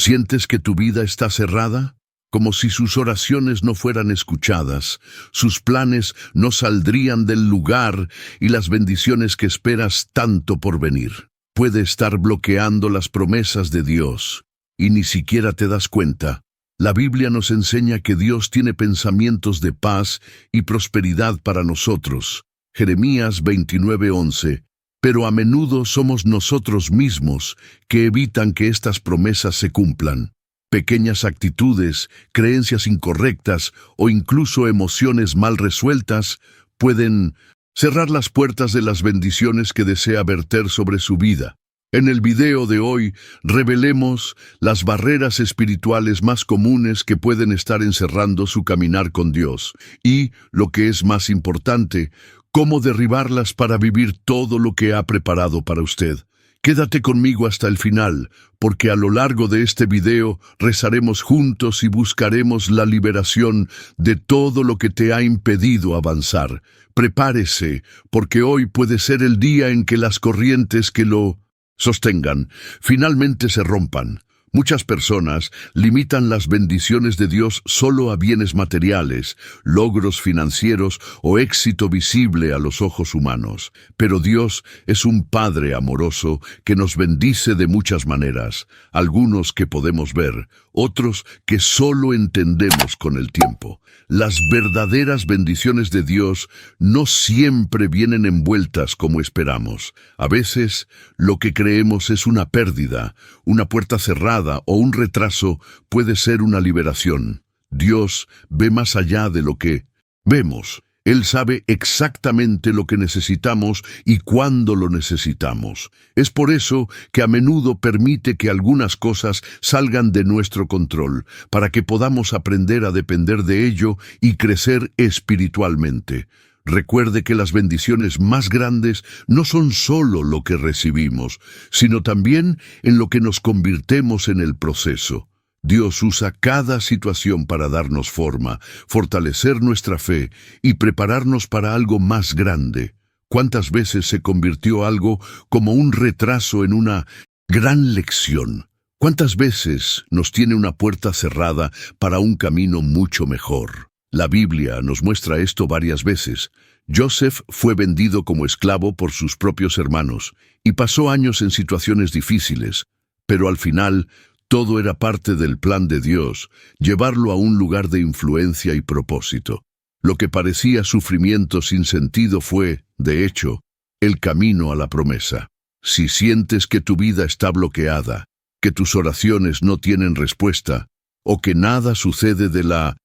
¿Sientes que tu vida está cerrada? Como si sus oraciones no fueran escuchadas, sus planes no saldrían del lugar y las bendiciones que esperas tanto por venir. Puede estar bloqueando las promesas de Dios y ni siquiera te das cuenta. La Biblia nos enseña que Dios tiene pensamientos de paz y prosperidad para nosotros. Jeremías 29:11. Pero a menudo somos nosotros mismos que evitan que estas promesas se cumplan. Pequeñas actitudes, creencias incorrectas o incluso emociones mal resueltas pueden cerrar las puertas de las bendiciones que desea verter sobre su vida. En el video de hoy revelemos las barreras espirituales más comunes que pueden estar encerrando su caminar con Dios y, lo que es más importante, cómo derribarlas para vivir todo lo que ha preparado para usted. Quédate conmigo hasta el final, porque a lo largo de este video rezaremos juntos y buscaremos la liberación de todo lo que te ha impedido avanzar. Prepárese, porque hoy puede ser el día en que las corrientes que lo sostengan finalmente se rompan. Muchas personas limitan las bendiciones de Dios solo a bienes materiales, logros financieros o éxito visible a los ojos humanos. Pero Dios es un Padre amoroso que nos bendice de muchas maneras, algunos que podemos ver, otros que solo entendemos con el tiempo. Las verdaderas bendiciones de Dios no siempre vienen envueltas como esperamos. A veces, lo que creemos es una pérdida, una puerta cerrada o un retraso puede ser una liberación. Dios ve más allá de lo que vemos. Él sabe exactamente lo que necesitamos y cuándo lo necesitamos. Es por eso que a menudo permite que algunas cosas salgan de nuestro control, para que podamos aprender a depender de ello y crecer espiritualmente. Recuerde que las bendiciones más grandes no son solo lo que recibimos, sino también en lo que nos convirtemos en el proceso. Dios usa cada situación para darnos forma, fortalecer nuestra fe y prepararnos para algo más grande. ¿Cuántas veces se convirtió algo como un retraso en una gran lección? ¿Cuántas veces nos tiene una puerta cerrada para un camino mucho mejor? La Biblia nos muestra esto varias veces. Joseph fue vendido como esclavo por sus propios hermanos y pasó años en situaciones difíciles, pero al final todo era parte del plan de Dios, llevarlo a un lugar de influencia y propósito. Lo que parecía sufrimiento sin sentido fue, de hecho, el camino a la promesa. Si sientes que tu vida está bloqueada, que tus oraciones no tienen respuesta, o que nada sucede de la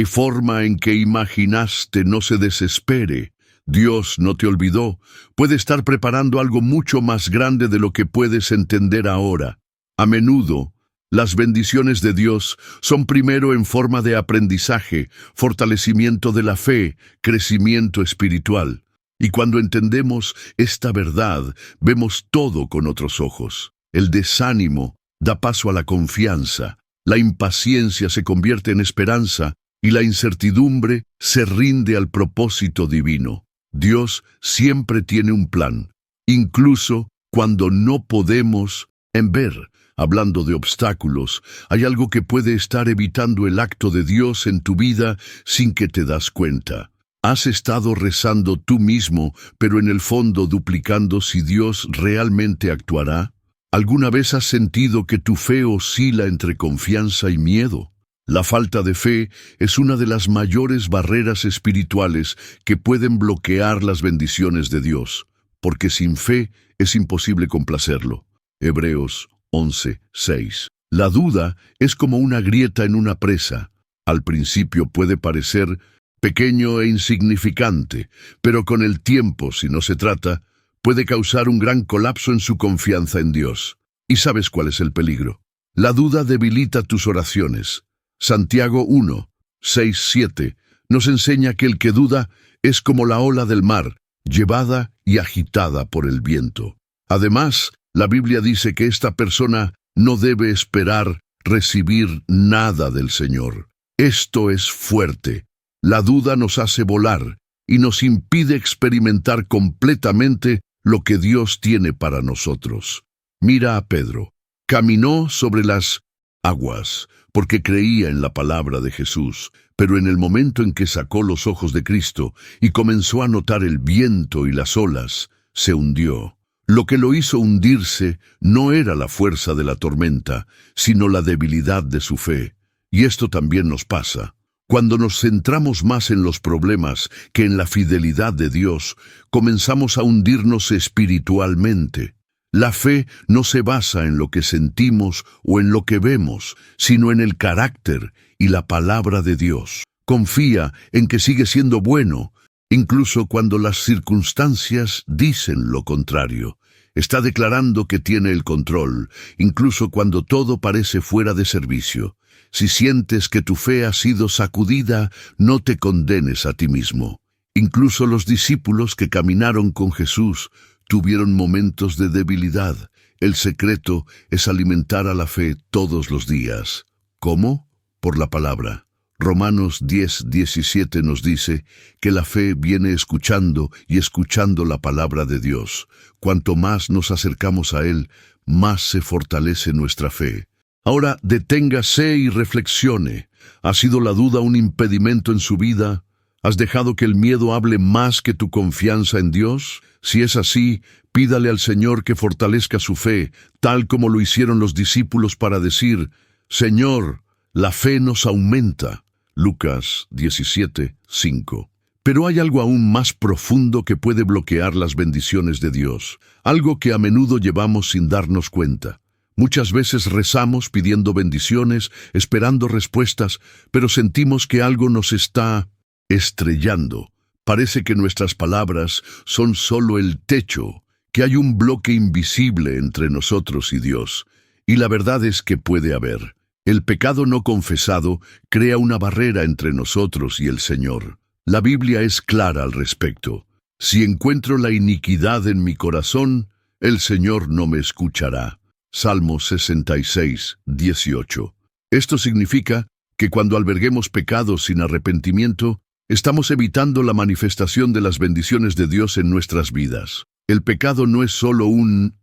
forma en que imaginaste, no se desespere. Dios no te olvidó. Puede estar preparando algo mucho más grande de lo que puedes entender ahora. A menudo, las bendiciones de Dios son primero en forma de aprendizaje, fortalecimiento de la fe, crecimiento espiritual. Y cuando entendemos esta verdad, vemos todo con otros ojos. El desánimo da paso a la confianza, la impaciencia se convierte en esperanza y la incertidumbre se rinde al propósito divino. Dios siempre tiene un plan, incluso cuando no podemos ver. Hablando de obstáculos, hay algo que puede estar evitando el acto de Dios en tu vida sin que te das cuenta. Has estado rezando tú mismo, pero en el fondo duplicando si Dios realmente actuará. ¿Alguna vez has sentido que tu fe oscila entre confianza y miedo? La falta de fe es una de las mayores barreras espirituales que pueden bloquear las bendiciones de Dios, porque sin fe es imposible complacerlo. Hebreos 11:6. La duda es como una grieta en una presa. Al principio puede parecer pequeño e insignificante, pero con el tiempo, si no se trata, puede causar un gran colapso en su confianza en Dios. ¿Y sabes cuál es el peligro? La duda debilita tus oraciones. Santiago 1:6-7 nos enseña que el que duda es como la ola del mar, llevada y agitada por el viento. Además, la Biblia dice que esta persona no debe esperar recibir nada del Señor. Esto es fuerte. La duda nos hace volar y nos impide experimentar completamente lo que Dios tiene para nosotros. Mira a Pedro. Caminó sobre las aguas, porque creía en la palabra de Jesús, pero en el momento en que sacó los ojos de Cristo y comenzó a notar el viento y las olas, se hundió. Lo que lo hizo hundirse no era la fuerza de la tormenta, sino la debilidad de su fe. Y esto también nos pasa. Cuando nos centramos más en los problemas que en la fidelidad de Dios, comenzamos a hundirnos espiritualmente. La fe no se basa en lo que sentimos o en lo que vemos, sino en el carácter y la palabra de Dios. Confía en que sigue siendo bueno, incluso cuando las circunstancias dicen lo contrario. Está declarando que tiene el control, incluso cuando todo parece fuera de servicio. Si sientes que tu fe ha sido sacudida, no te condenes a ti mismo. Incluso los discípulos que caminaron con Jesús tuvieron momentos de debilidad. El secreto es alimentar a la fe todos los días. ¿Cómo? Por la palabra. Romanos 10:17 nos dice que la fe viene escuchando y escuchando la palabra de Dios. Cuanto más nos acercamos a Él, más se fortalece nuestra fe. Ahora deténgase y reflexione. ¿Ha sido la duda un impedimento en su vida? ¿Has dejado que el miedo hable más que tu confianza en Dios? Si es así, pídale al Señor que fortalezca su fe, tal como lo hicieron los discípulos para decir: Señor, la fe nos aumenta. Lucas 17:5. Pero hay algo aún más profundo que puede bloquear las bendiciones de Dios, algo que a menudo llevamos sin darnos cuenta. Muchas veces rezamos pidiendo bendiciones, esperando respuestas, pero sentimos que algo nos está estrellando. Parece que nuestras palabras son solo el techo, que hay un bloque invisible entre nosotros y Dios. Y la verdad es que puede haber. El pecado no confesado crea una barrera entre nosotros y el Señor. La Biblia es clara al respecto. Si encuentro la iniquidad en mi corazón, el Señor no me escuchará. Salmo 66:18. Esto significa que cuando alberguemos pecados sin arrepentimiento, estamos evitando la manifestación de las bendiciones de Dios en nuestras vidas. El pecado no es solo un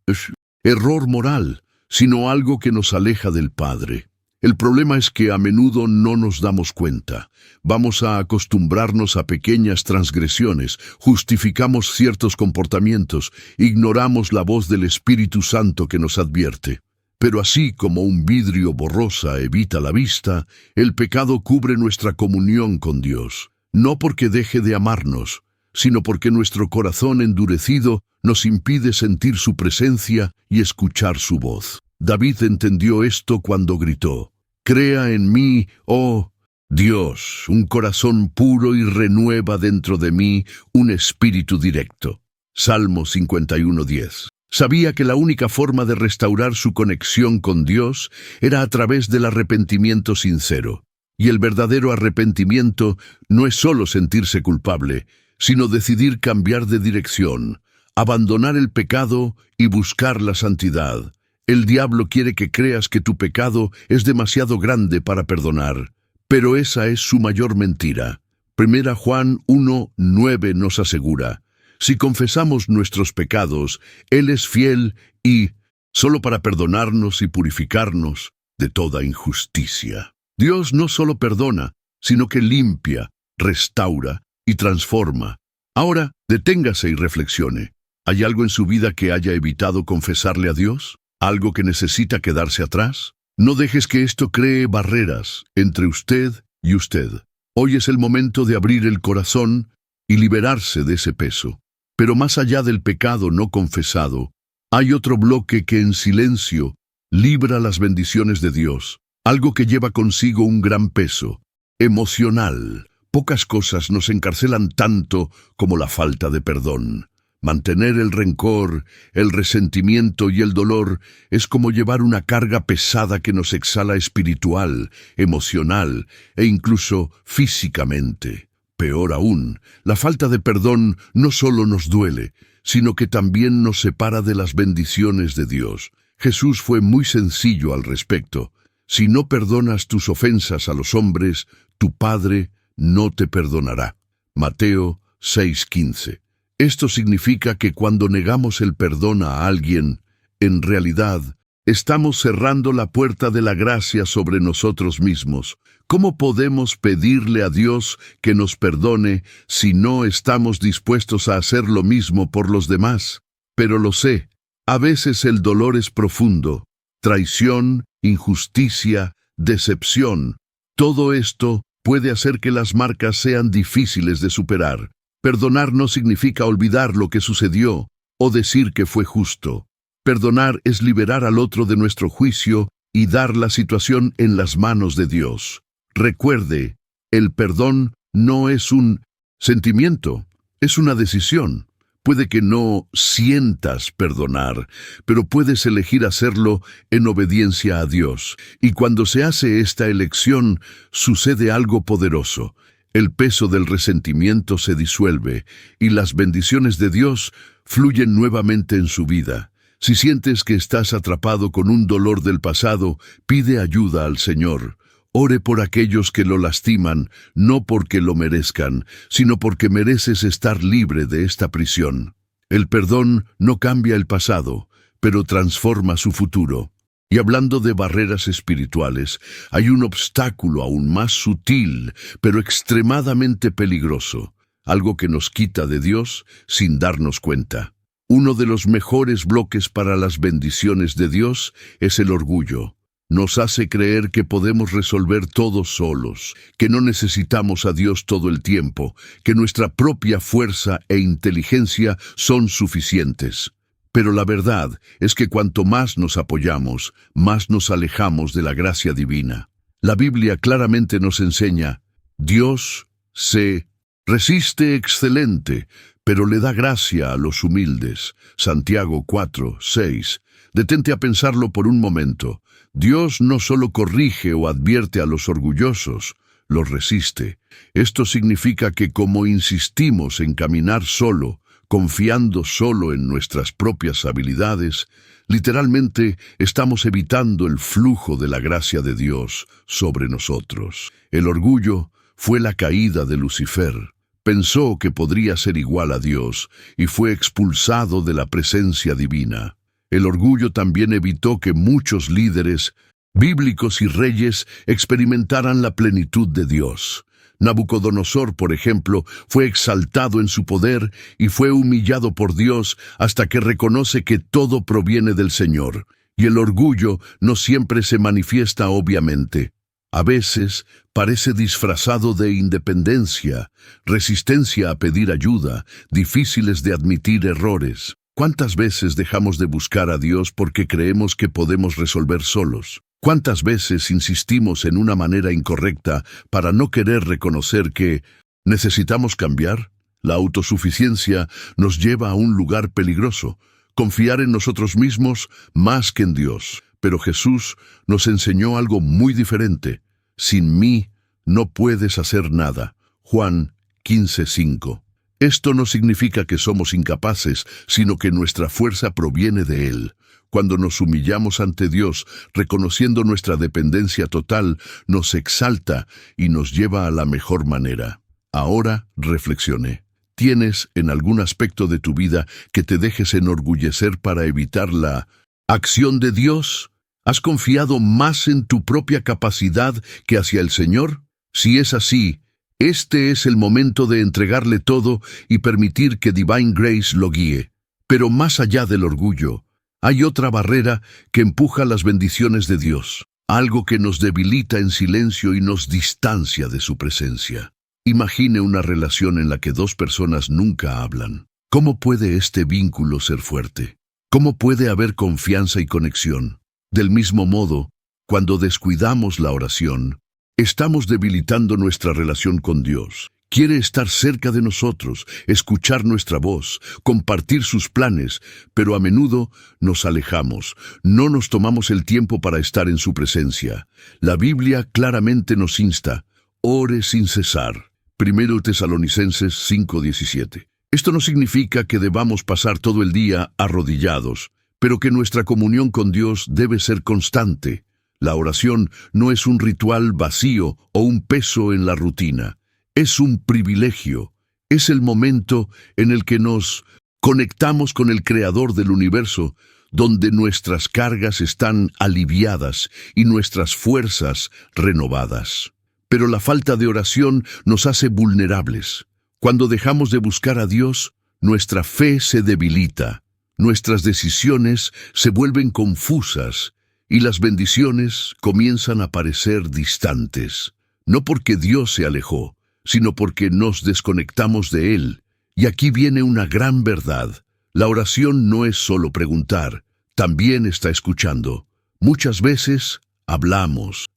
error moral, sino algo que nos aleja del Padre. El problema es que a menudo no nos damos cuenta. Vamos a acostumbrarnos a pequeñas transgresiones, justificamos ciertos comportamientos, ignoramos la voz del Espíritu Santo que nos advierte. Pero así como un vidrio borrosa evita la vista, el pecado cubre nuestra comunión con Dios. No porque deje de amarnos, sino porque nuestro corazón endurecido nos impide sentir su presencia y escuchar su voz. David entendió esto cuando gritó: Crea en mí, oh Dios, un corazón puro y renueva dentro de mí un espíritu directo. Salmo 51:10. Sabía que la única forma de restaurar su conexión con Dios era a través del arrepentimiento sincero. Y el verdadero arrepentimiento no es solo sentirse culpable, sino decidir cambiar de dirección, abandonar el pecado y buscar la santidad. El diablo quiere que creas que tu pecado es demasiado grande para perdonar, pero esa es su mayor mentira. 1 Juan 1:9 nos asegura: si confesamos nuestros pecados, Él es fiel y solo para perdonarnos y purificarnos de toda injusticia. Dios no solo perdona, sino que limpia, restaura y transforma. Ahora, deténgase y reflexione. ¿Hay algo en su vida que haya evitado confesarle a Dios? ¿Algo que necesita quedarse atrás? No dejes que esto cree barreras entre usted y usted. Hoy es el momento de abrir el corazón y liberarse de ese peso. Pero más allá del pecado no confesado, hay otro bloque que en silencio libra las bendiciones de Dios, algo que lleva consigo un gran peso emocional. Pocas cosas nos encarcelan tanto como la falta de perdón. Mantener el rencor, el resentimiento y el dolor es como llevar una carga pesada que nos exhala espiritual, emocional e incluso físicamente. Peor aún, la falta de perdón no solo nos duele, sino que también nos separa de las bendiciones de Dios. Jesús fue muy sencillo al respecto. Si no perdonas tus ofensas a los hombres, tu Padre no te perdonará. Mateo 6:15. Esto significa que cuando negamos el perdón a alguien, en realidad Estamos cerrando la puerta de la gracia sobre nosotros mismos. ¿Cómo podemos pedirle a Dios que nos perdone si no estamos dispuestos a hacer lo mismo por los demás? Pero lo sé, a veces el dolor es profundo. Traición, injusticia, decepción. Todo esto puede hacer que las marcas sean difíciles de superar. Perdonar no significa olvidar lo que sucedió o decir que fue justo. Perdonar es liberar al otro de nuestro juicio y dar la situación en las manos de Dios. Recuerde, el perdón no es un sentimiento, es una decisión. Puede que no sientas perdonar, pero puedes elegir hacerlo en obediencia a Dios. Y cuando se hace esta elección, sucede algo poderoso. El peso del resentimiento se disuelve y las bendiciones de Dios fluyen nuevamente en su vida. Si sientes que estás atrapado con un dolor del pasado, pide ayuda al Señor. Ore por aquellos que lo lastiman, no porque lo merezcan, sino porque mereces estar libre de esta prisión. El perdón no cambia el pasado, pero transforma su futuro. Y hablando de barreras espirituales, hay un obstáculo aún más sutil, pero extremadamente peligroso, algo que nos quita de Dios sin darnos cuenta. Uno de los mejores bloques para las bendiciones de Dios es el orgullo. Nos hace creer que podemos resolver todo solos, que no necesitamos a Dios todo el tiempo, que nuestra propia fuerza e inteligencia son suficientes. Pero la verdad es que cuanto más nos apoyamos, más nos alejamos de la gracia divina. La Biblia claramente nos enseña, Dios se resiste excelente, pero le da gracia a los humildes. Santiago 4:6. Detente a pensarlo por un momento. Dios no solo corrige o advierte a los orgullosos, los resiste. Esto significa que como insistimos en caminar solo, confiando solo en nuestras propias habilidades, literalmente estamos evitando el flujo de la gracia de Dios sobre nosotros. El orgullo fue la caída de Lucifer. Pensó que podría ser igual a Dios y fue expulsado de la presencia divina. El orgullo también evitó que muchos líderes bíblicos y reyes experimentaran la plenitud de Dios. Nabucodonosor, por ejemplo, fue exaltado en su poder y fue humillado por Dios hasta que reconoce que todo proviene del Señor. Y el orgullo no siempre se manifiesta obviamente. A veces parece disfrazado de independencia, resistencia a pedir ayuda, difíciles de admitir errores. ¿Cuántas veces dejamos de buscar a Dios porque creemos que podemos resolver solos? ¿Cuántas veces insistimos en una manera incorrecta para no querer reconocer que necesitamos cambiar? La autosuficiencia nos lleva a un lugar peligroso, confiar en nosotros mismos más que en Dios. Pero Jesús nos enseñó algo muy diferente. Sin mí no puedes hacer nada. Juan 15:5. Esto no significa que somos incapaces, sino que nuestra fuerza proviene de Él. Cuando nos humillamos ante Dios, reconociendo nuestra dependencia total, nos exalta y nos lleva a la mejor manera. Ahora reflexione. ¿Tienes en algún aspecto de tu vida que te dejes enorgullecer para evitar la acción de Dios? ¿Has confiado más en tu propia capacidad que hacia el Señor? Si es así, este es el momento de entregarle todo y permitir que Divine Grace lo guíe. Pero más allá del orgullo, hay otra barrera que empuja las bendiciones de Dios, algo que nos debilita en silencio y nos distancia de su presencia. Imagine una relación en la que dos personas nunca hablan. ¿Cómo puede este vínculo ser fuerte? ¿Cómo puede haber confianza y conexión? Del mismo modo, cuando descuidamos la oración, estamos debilitando nuestra relación con Dios. Quiere estar cerca de nosotros, escuchar nuestra voz, compartir sus planes, pero a menudo nos alejamos, no nos tomamos el tiempo para estar en su presencia. La Biblia claramente nos insta, ore sin cesar. 1 Tesalonicenses 5:17. Esto no significa que debamos pasar todo el día arrodillados, pero que nuestra comunión con Dios debe ser constante. La oración no es un ritual vacío o un peso en la rutina. Es un privilegio. Es el momento en el que nos conectamos con el Creador del universo, donde nuestras cargas están aliviadas y nuestras fuerzas renovadas. Pero la falta de oración nos hace vulnerables. Cuando dejamos de buscar a Dios, nuestra fe se debilita, nuestras decisiones se vuelven confusas y las bendiciones comienzan a parecer distantes. No porque Dios se alejó, sino porque nos desconectamos de Él. Y aquí viene una gran verdad. La oración no es solo preguntar, también está escuchando. Muchas veces hablamos,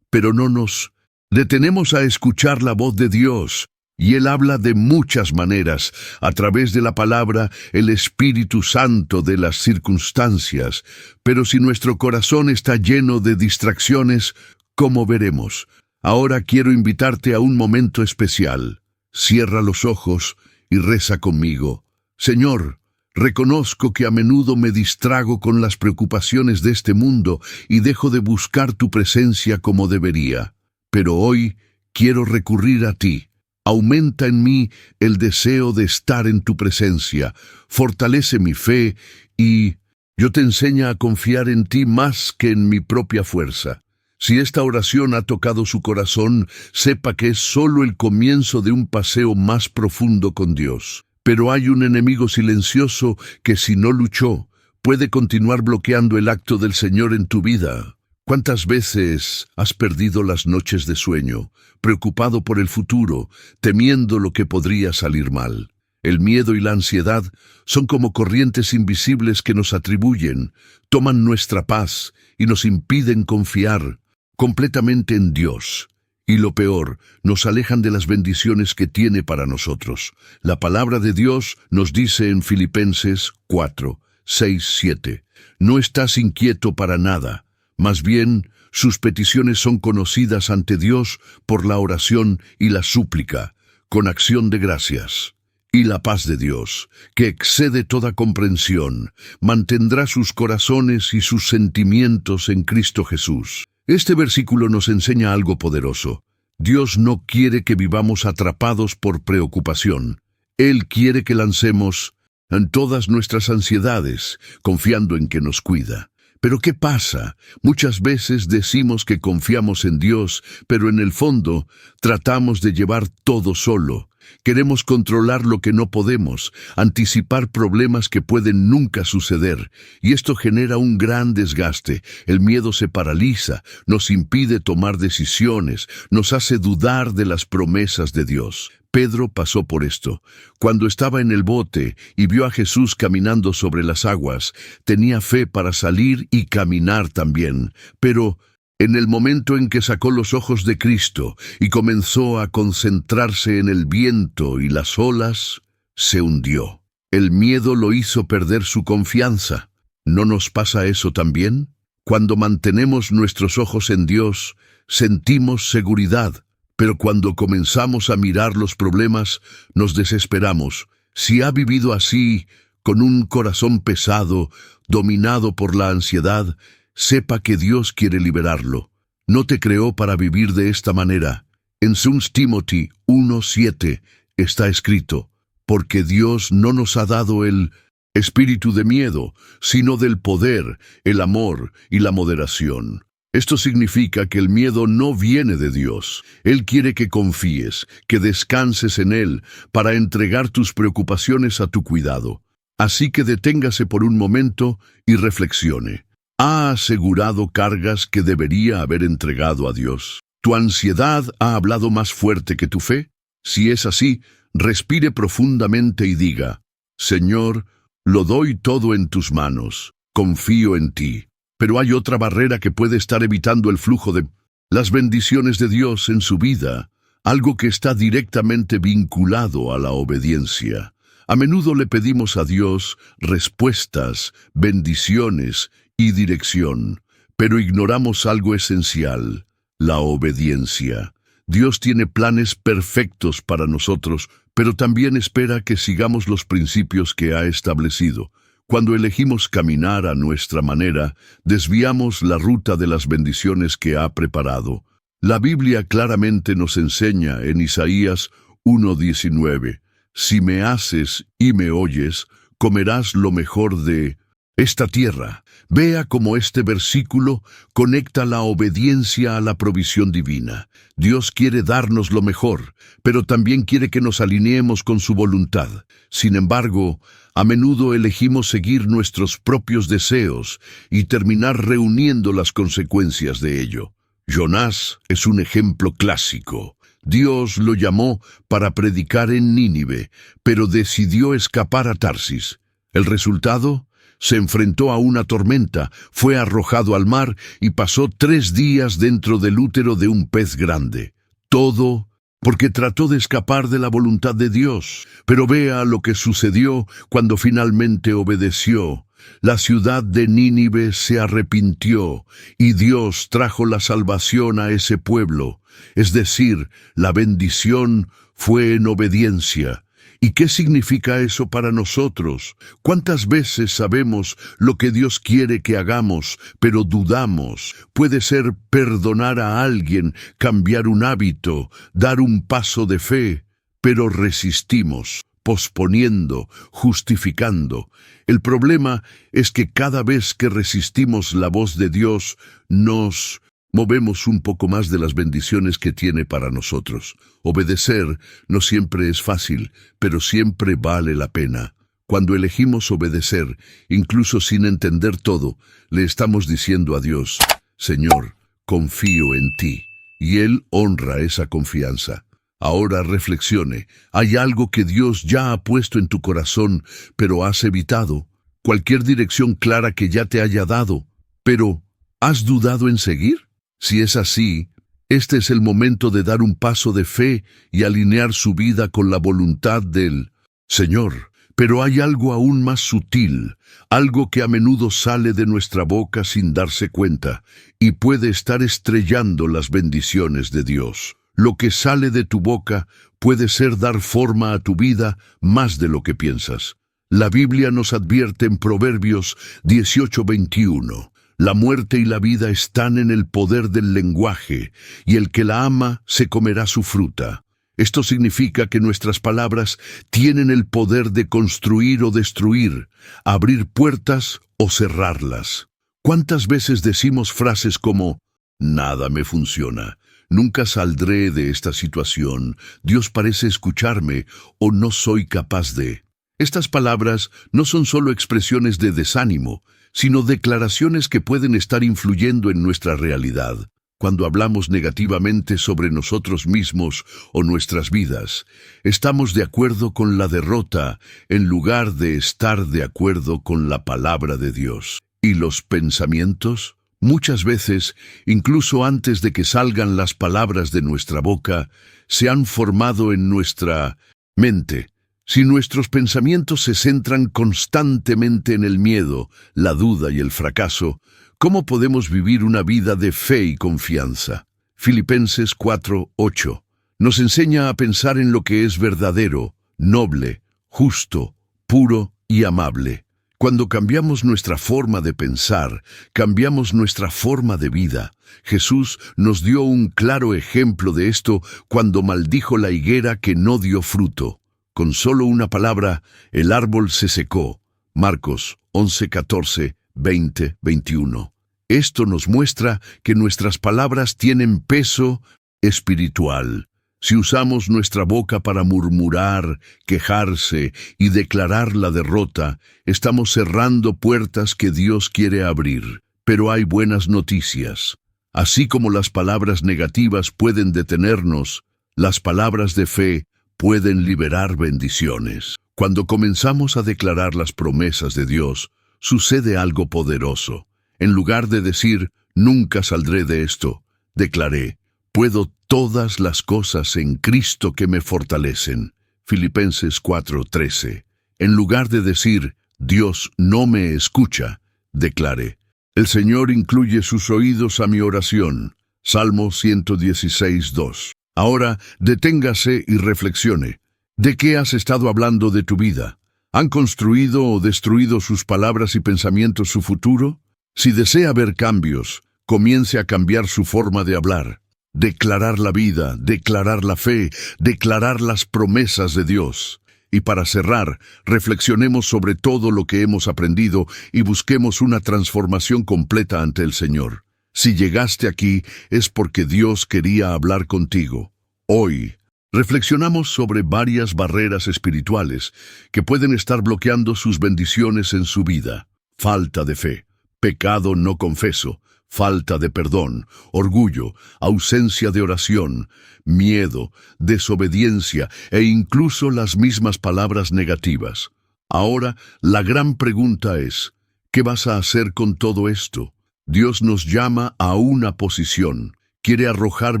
pero no nos detenemos a escuchar la voz de Dios. Y Él habla de muchas maneras, a través de la palabra, el Espíritu Santo, de las circunstancias. Pero si nuestro corazón está lleno de distracciones, ¿cómo veremos? Ahora quiero invitarte a un momento especial. Cierra los ojos y reza conmigo. Señor, reconozco que a menudo me distrago con las preocupaciones de este mundo y dejo de buscar tu presencia como debería. Pero hoy quiero recurrir a ti. Aumenta en mí el deseo de estar en tu presencia, fortalece mi fe y yo te enseño a confiar en ti más que en mi propia fuerza. Si esta oración ha tocado su corazón, sepa que es solo el comienzo de un paseo más profundo con Dios. Pero hay un enemigo silencioso que, si no luchó, puede continuar bloqueando el acto del Señor en tu vida. ¿Cuántas veces has perdido las noches de sueño, preocupado por el futuro, temiendo lo que podría salir mal? El miedo y la ansiedad son como corrientes invisibles que nos atribuyen, toman nuestra paz y nos impiden confiar completamente en Dios. Y lo peor, nos alejan de las bendiciones que tiene para nosotros. La palabra de Dios nos dice en Filipenses 4, 6, 7, no estás inquieto para nada. Más bien, sus peticiones son conocidas ante Dios por la oración y la súplica, con acción de gracias. Y la paz de Dios, que excede toda comprensión, mantendrá sus corazones y sus sentimientos en Cristo Jesús. Este versículo nos enseña algo poderoso. Dios no quiere que vivamos atrapados por preocupación. Él quiere que lancemos en todas nuestras ansiedades, confiando en que nos cuida. Pero ¿qué pasa? Muchas veces decimos que confiamos en Dios, pero en el fondo tratamos de llevar todo solo. Queremos controlar lo que no podemos, anticipar problemas que pueden nunca suceder, y esto genera un gran desgaste. El miedo se paraliza, nos impide tomar decisiones, nos hace dudar de las promesas de Dios. Pedro pasó por esto. Cuando estaba en el bote y vio a Jesús caminando sobre las aguas, tenía fe para salir y caminar también. Pero en el momento en que sacó los ojos de Cristo y comenzó a concentrarse en el viento y las olas, se hundió. El miedo lo hizo perder su confianza. ¿No nos pasa eso también? Cuando mantenemos nuestros ojos en Dios, sentimos seguridad. Pero cuando comenzamos a mirar los problemas, nos desesperamos. Si ha vivido así, con un corazón pesado, dominado por la ansiedad, sepa que Dios quiere liberarlo. No te creó para vivir de esta manera. En 2 Timothy 1:7 está escrito, porque Dios no nos ha dado el espíritu de miedo, sino del poder, el amor y la moderación. Esto significa que el miedo no viene de Dios. Él quiere que confíes, que descanses en Él, para entregar tus preocupaciones a tu cuidado. Así que deténgase por un momento y reflexione. ¿Ha asegurado cargas que debería haber entregado a Dios? ¿Tu ansiedad ha hablado más fuerte que tu fe? Si es así, respire profundamente y diga, Señor, lo doy todo en tus manos, confío en ti. Pero hay otra barrera que puede estar evitando el flujo de las bendiciones de Dios en su vida, algo que está directamente vinculado a la obediencia. A menudo le pedimos a Dios respuestas, bendiciones y dirección, pero ignoramos algo esencial, la obediencia. Dios tiene planes perfectos para nosotros, pero también espera que sigamos los principios que ha establecido. Cuando elegimos caminar a nuestra manera, desviamos la ruta de las bendiciones que ha preparado. La Biblia claramente nos enseña en Isaías 1:19, si me haces y me oyes, comerás lo mejor de esta tierra. Vea cómo este versículo conecta la obediencia a la provisión divina. Dios quiere darnos lo mejor, pero también quiere que nos alineemos con su voluntad. Sin embargo, a menudo elegimos seguir nuestros propios deseos y terminar reuniendo las consecuencias de ello. Jonás es un ejemplo clásico. Dios lo llamó para predicar en Nínive, pero decidió escapar a Tarsis. ¿El resultado? Se enfrentó a una tormenta, fue arrojado al mar y pasó 3 días dentro del útero de un pez grande. Todo porque trató de escapar de la voluntad de Dios. Pero vea lo que sucedió cuando finalmente obedeció. La ciudad de Nínive se arrepintió y Dios trajo la salvación a ese pueblo. Es decir, la bendición fue en obediencia. ¿Y qué significa eso para nosotros? ¿Cuántas veces sabemos lo que Dios quiere que hagamos, pero dudamos? Puede ser perdonar a alguien, cambiar un hábito, dar un paso de fe, pero resistimos, posponiendo, justificando. El problema es que cada vez que resistimos la voz de Dios, nos movemos un poco más de las bendiciones que tiene para nosotros. Obedecer no siempre es fácil, pero siempre vale la pena. Cuando elegimos obedecer, incluso sin entender todo, le estamos diciendo a Dios: Señor, confío en ti. Y Él honra esa confianza. Ahora reflexione. ¿Hay algo que Dios ya ha puesto en tu corazón, pero has evitado? Cualquier dirección clara que ya te haya dado, pero ¿has dudado en seguir? Si es así, este es el momento de dar un paso de fe y alinear su vida con la voluntad del Señor. Pero hay algo aún más sutil, algo que a menudo sale de nuestra boca sin darse cuenta, y puede estar estrellando las bendiciones de Dios. Lo que sale de tu boca puede ser dar forma a tu vida más de lo que piensas. La Biblia nos advierte en Proverbios 18:21. La muerte y la vida están en el poder del lenguaje, y el que la ama se comerá su fruta. Esto significa que nuestras palabras tienen el poder de construir o destruir, abrir puertas o cerrarlas. ¿Cuántas veces decimos frases como: nada me funciona, nunca saldré de esta situación, Dios parece escucharme, o no soy capaz de? Estas palabras no son solo expresiones de desánimo, sino declaraciones que pueden estar influyendo en nuestra realidad. Cuando hablamos negativamente sobre nosotros mismos o nuestras vidas, estamos de acuerdo con la derrota en lugar de estar de acuerdo con la palabra de Dios. ¿Y los pensamientos? Muchas veces, incluso antes de que salgan las palabras de nuestra boca, se han formado en nuestra mente. Si nuestros pensamientos se centran constantemente en el miedo, la duda y el fracaso, ¿cómo podemos vivir una vida de fe y confianza? Filipenses 4:8 nos enseña a pensar en lo que es verdadero, noble, justo, puro y amable. Cuando cambiamos nuestra forma de pensar, cambiamos nuestra forma de vida. Jesús nos dio un claro ejemplo de esto cuando maldijo la higuera que no dio fruto. Con solo una palabra, el árbol se secó. Marcos 11:14, 20, 21. Esto nos muestra que nuestras palabras tienen peso espiritual. Si usamos nuestra boca para murmurar, quejarse y declarar la derrota, estamos cerrando puertas que Dios quiere abrir. Pero hay buenas noticias. Así como las palabras negativas pueden detenernos, las palabras de fe pueden liberar bendiciones. Cuando comenzamos a declarar las promesas de Dios, sucede algo poderoso. En lugar de decir, nunca saldré de esto, declaré, puedo todas las cosas en Cristo que me fortalecen. Filipenses 4:13. En lugar de decir, Dios no me escucha, declaré, el Señor incluye sus oídos a mi oración. Salmo 116:2. Ahora, deténgase y reflexione. ¿De qué has estado hablando de tu vida? ¿Han construido o destruido sus palabras y pensamientos su futuro? Si desea ver cambios, comience a cambiar su forma de hablar. Declarar la vida, declarar la fe, declarar las promesas de Dios. Y para cerrar, reflexionemos sobre todo lo que hemos aprendido y busquemos una transformación completa ante el Señor. Si llegaste aquí es porque Dios quería hablar contigo. Hoy, reflexionamos sobre varias barreras espirituales que pueden estar bloqueando sus bendiciones en su vida. Falta de fe, pecado no confeso, falta de perdón, orgullo, ausencia de oración, miedo, desobediencia e incluso las mismas palabras negativas. Ahora, la gran pregunta es, ¿qué vas a hacer con todo esto? Dios nos llama a una posición. Quiere arrojar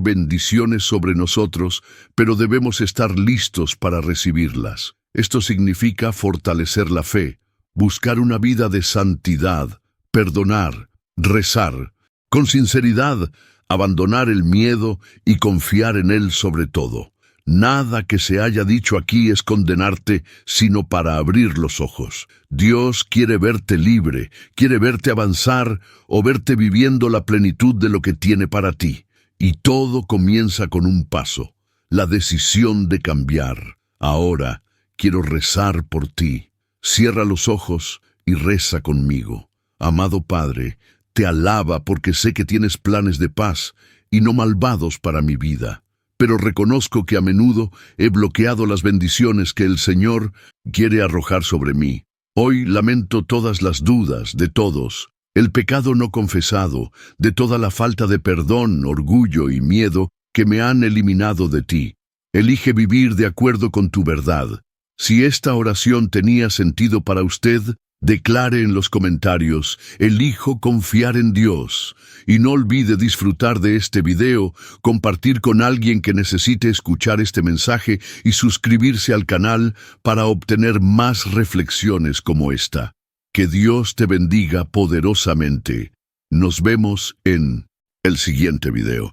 bendiciones sobre nosotros, pero debemos estar listos para recibirlas. Esto significa fortalecer la fe, buscar una vida de santidad, perdonar, rezar, con sinceridad, abandonar el miedo y confiar en Él sobre todo. Nada que se haya dicho aquí es condenarte, sino para abrir los ojos. Dios quiere verte libre, quiere verte avanzar o verte viviendo la plenitud de lo que tiene para ti. Y todo comienza con un paso, la decisión de cambiar. Ahora quiero rezar por ti. Cierra los ojos y reza conmigo. Amado Padre, te alaba porque sé que tienes planes de paz y no malvados para mi vida. Pero reconozco que a menudo he bloqueado las bendiciones que el Señor quiere arrojar sobre mí. Hoy lamento todas las dudas de todos, el pecado no confesado, de toda la falta de perdón, orgullo y miedo que me han eliminado de ti. Elige vivir de acuerdo con tu verdad. Si esta oración tenía sentido para usted, declare en los comentarios, elijo confiar en Dios. Y no olvide disfrutar de este video, compartir con alguien que necesite escuchar este mensaje y suscribirse al canal para obtener más reflexiones como esta. Que Dios te bendiga poderosamente. Nos vemos en el siguiente video.